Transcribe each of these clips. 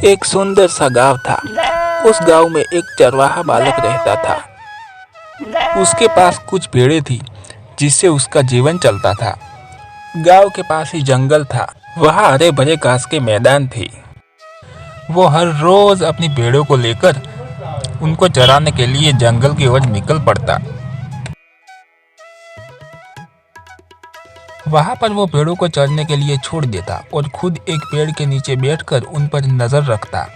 एक सुंदर सा गांव था। उस गांव में एक चरवाहा बालक रहता था। उसके पास कुछ भेड़ें थी जिससे उसका जीवन चलता था। गांव के पास ही जंगल था। वहाँ हरे भरे घास के मैदान थे। वो हर रोज अपनी भेड़ों को लेकर उनको चराने के लिए जंगल की ओर निकल पड़ता। वहाँ पर वो पेड़ों को चरने के लिए छोड़ देता और खुद एक पेड़ के नीचे बैठकर उन पर नजर रखता।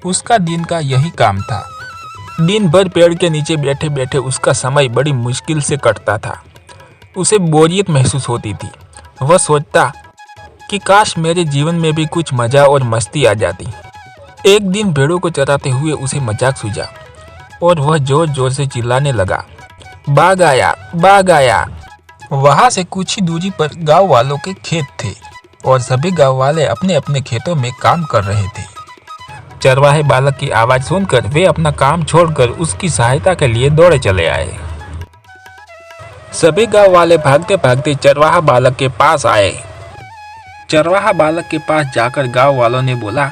उसका दिन का यही काम था। दिन भर पेड़ के नीचे बैठे बैठे उसका समय बड़ी मुश्किल से कटता था। उसे बोरियत महसूस होती थी। वह सोचता कि काश मेरे जीवन में भी कुछ मजा और मस्ती आ जाती। एक दिन भेड़ों को चराते हुए उसे मजाक सूझा और वह जोर जोर से चिल्लाने लगा, बाघ आया, बाघ आया। वहां से कुछ ही दूरी पर गांव वालों के खेत थे और सभी गांव वाले अपने अपने खेतों में काम कर रहे थे। चरवाहे बालक की आवाज सुनकर वे अपना काम छोड़कर उसकी सहायता के लिए दौड़े चले आए। सभी गांव वाले भागते भागते चरवाहा बालक के पास आए। चरवाहा बालक के पास जाकर गांव वालों ने बोला,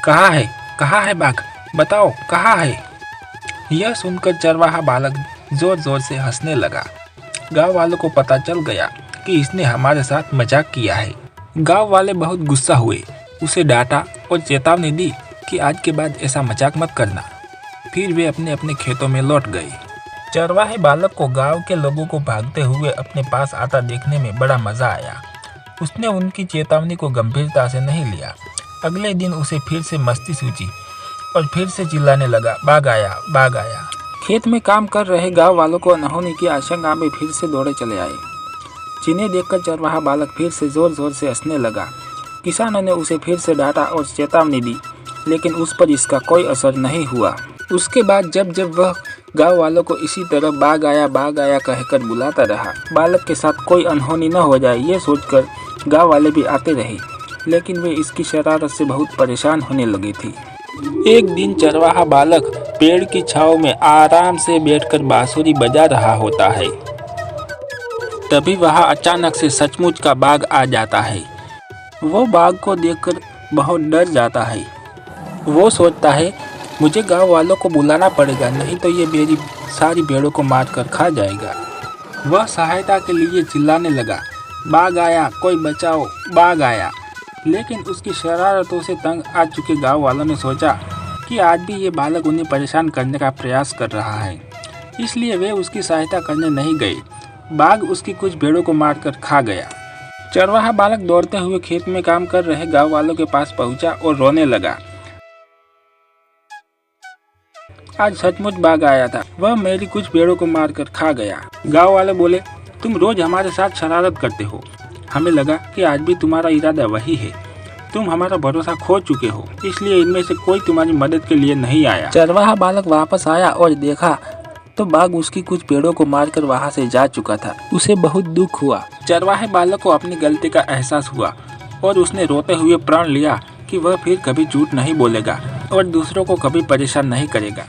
कहाँ है बाघ, बताओ कहाँ है। यह सुनकर चरवाहा बालक जोर जोर से हंसने लगा। गांव वालों को पता चल गया कि इसने हमारे साथ मजाक किया है। गांव वाले बहुत गुस्सा हुए, उसे डांटा और चेतावनी दी कि आज के बाद ऐसा मजाक मत करना। फिर वे अपने अपने खेतों में लौट गए। चरवाहे बालक को गांव के लोगों को भागते हुए अपने पास आता देखने में बड़ा मजा आया। उसने उनकी चेतावनी को गंभीरता से नहीं लिया। अगले दिन उसे फिर से मस्ती सूझी और फिर से चिल्लाने लगा, बाघ आया, बाघ आया। खेत में काम कर रहे गांव वालों को अनहोनी की आशंका में फिर से दौड़े चले आए। जिन्हें देखकर चरवाहा बालक फिर से जोर जोर से हंसने लगा। किसानों ने उसे फिर से डांटा और चेतावनी दी, लेकिन उस पर इसका कोई असर नहीं हुआ। उसके बाद जब जब वह गांव वालों को इसी तरह बाघ आया कहकर बुलाता रहा, बालक के साथ कोई अनहोनी न हो जाए ये सोचकर गांव वाले भी आते रहे, लेकिन वे इसकी शरारत से बहुत परेशान होने लगे थे। एक दिन चरवाहा बालक पेड़ की छांव में आराम से बैठकर बांसुरी बजा रहा होता है। तभी वहां अचानक से सचमुच का बाघ आ जाता है। वो बाघ को देखकर बहुत डर जाता है। वो सोचता है, मुझे गांव वालों को बुलाना पड़ेगा, नहीं तो ये मेरी सारी भेड़ों को मारकर खा जाएगा। वह सहायता के लिए चिल्लाने लगा, बाघ आया, कोई बचाओ, बाघ आया। लेकिन उसकी शरारतों से तंग आ चुके गांव वालों ने सोचा कि आज भी ये बालक उन्हें परेशान करने का प्रयास कर रहा है, इसलिए वे उसकी सहायता करने नहीं गए। बाघ उसकी कुछ भेड़ों को मारकर खा गया। चरवाहा बालक दौड़ते हुए खेत में काम कर रहे गांव वालों के पास पहुंचा और रोने लगा। आज सचमुच बाघ आया था, वह मेरी कुछ भेड़ों को मारकर खा गया। गांव वाले बोले, तुम रोज हमारे साथ शरारत करते हो, हमें लगा कि आज भी तुम्हारा इरादा वही है। तुम हमारा भरोसा खो चुके हो, इसलिए इनमें से कोई तुम्हारी मदद के लिए नहीं आया। चरवाहा बालक वापस आया और देखा तो बाघ उसकी कुछ पेड़ों को मारकर वहां से जा चुका था। उसे बहुत दुख हुआ। चरवाहे बालक को अपनी गलती का एहसास हुआ और उसने रोते हुए प्रण लिया कि वह फिर कभी झूठ नहीं बोलेगा और दूसरों को कभी परेशान नहीं करेगा।